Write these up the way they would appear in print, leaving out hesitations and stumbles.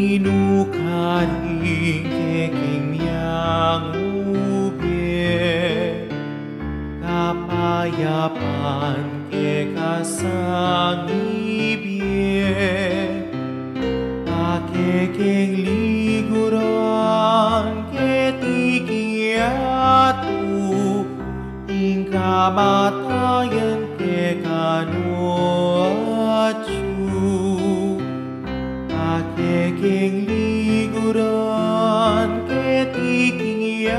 Inukaring kekimyang ube, kapayapan kekasang ibie, kakekeng liguran ketikiatu, ingkamatayan kekanoacu. Kakekeng liguran ketikiatu,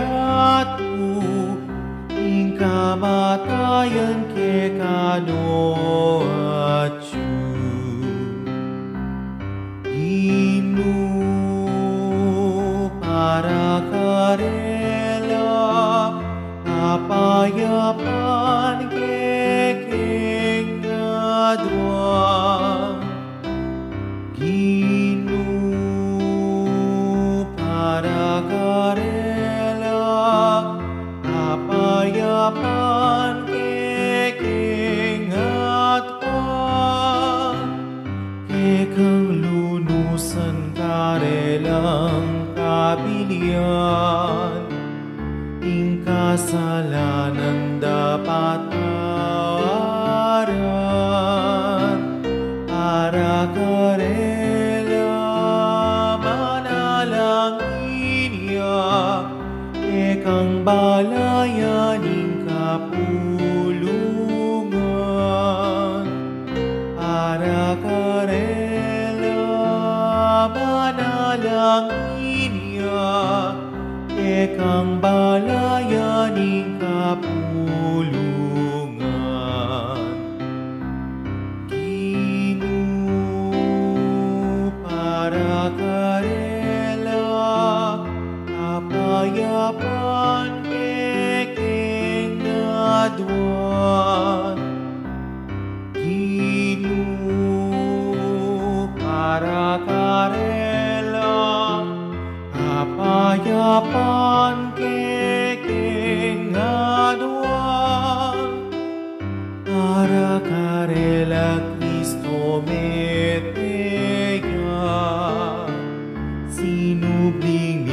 ingkamatayan kekanoacu. Inu para karela, kapayapan kekeng adwa. Inu para karela, kapayapan kekeng adwa. Kekang lunusan karelang kabilian, ingkasalanan dapat tawaran. Para karela manalangin niya, kekang balayaning kapulungan. Para karela manalangin niya, kekang balayaning kapulungan. Para karela, kapayapan kekeng adwan. Inu para karela, kapayapan kekeng adwan. Para karela Kristo meteya, sinubling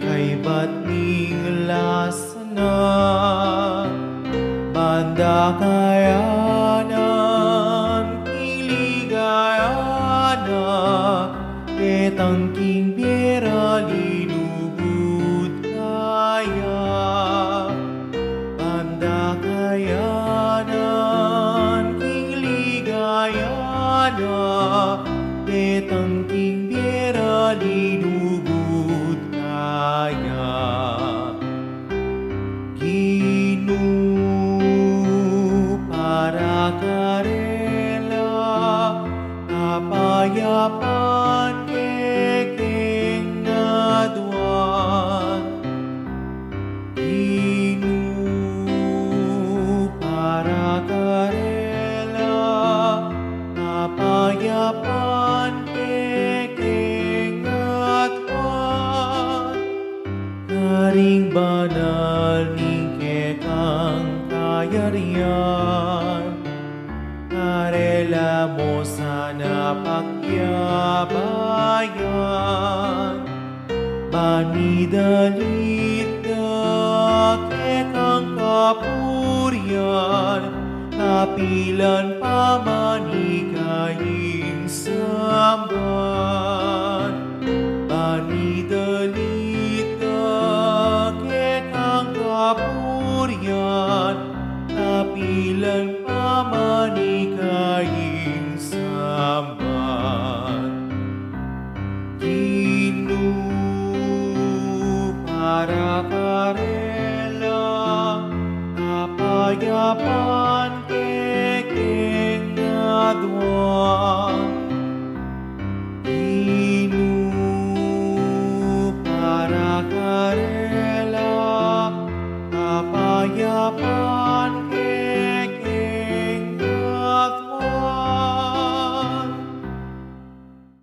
kay batning lasna, banda kayanan kiligayana, ketangking bira linugud kaya. Banda kayanan kiligayana, ketangking bira linugud kaya. Inu para karela, kapayapan kekeng adwan. Inu para karela, kapayapan kekeng adwan. Karing banal ning kekang kayarian, karela mo sana pagyabayan. Banidalit na kekang kapurian, kapilan pamanikaing samban. Banidalit na kekang kapurian, kapilan pamanikaing samban. Inu para karela, kapayapan kekeng adwan.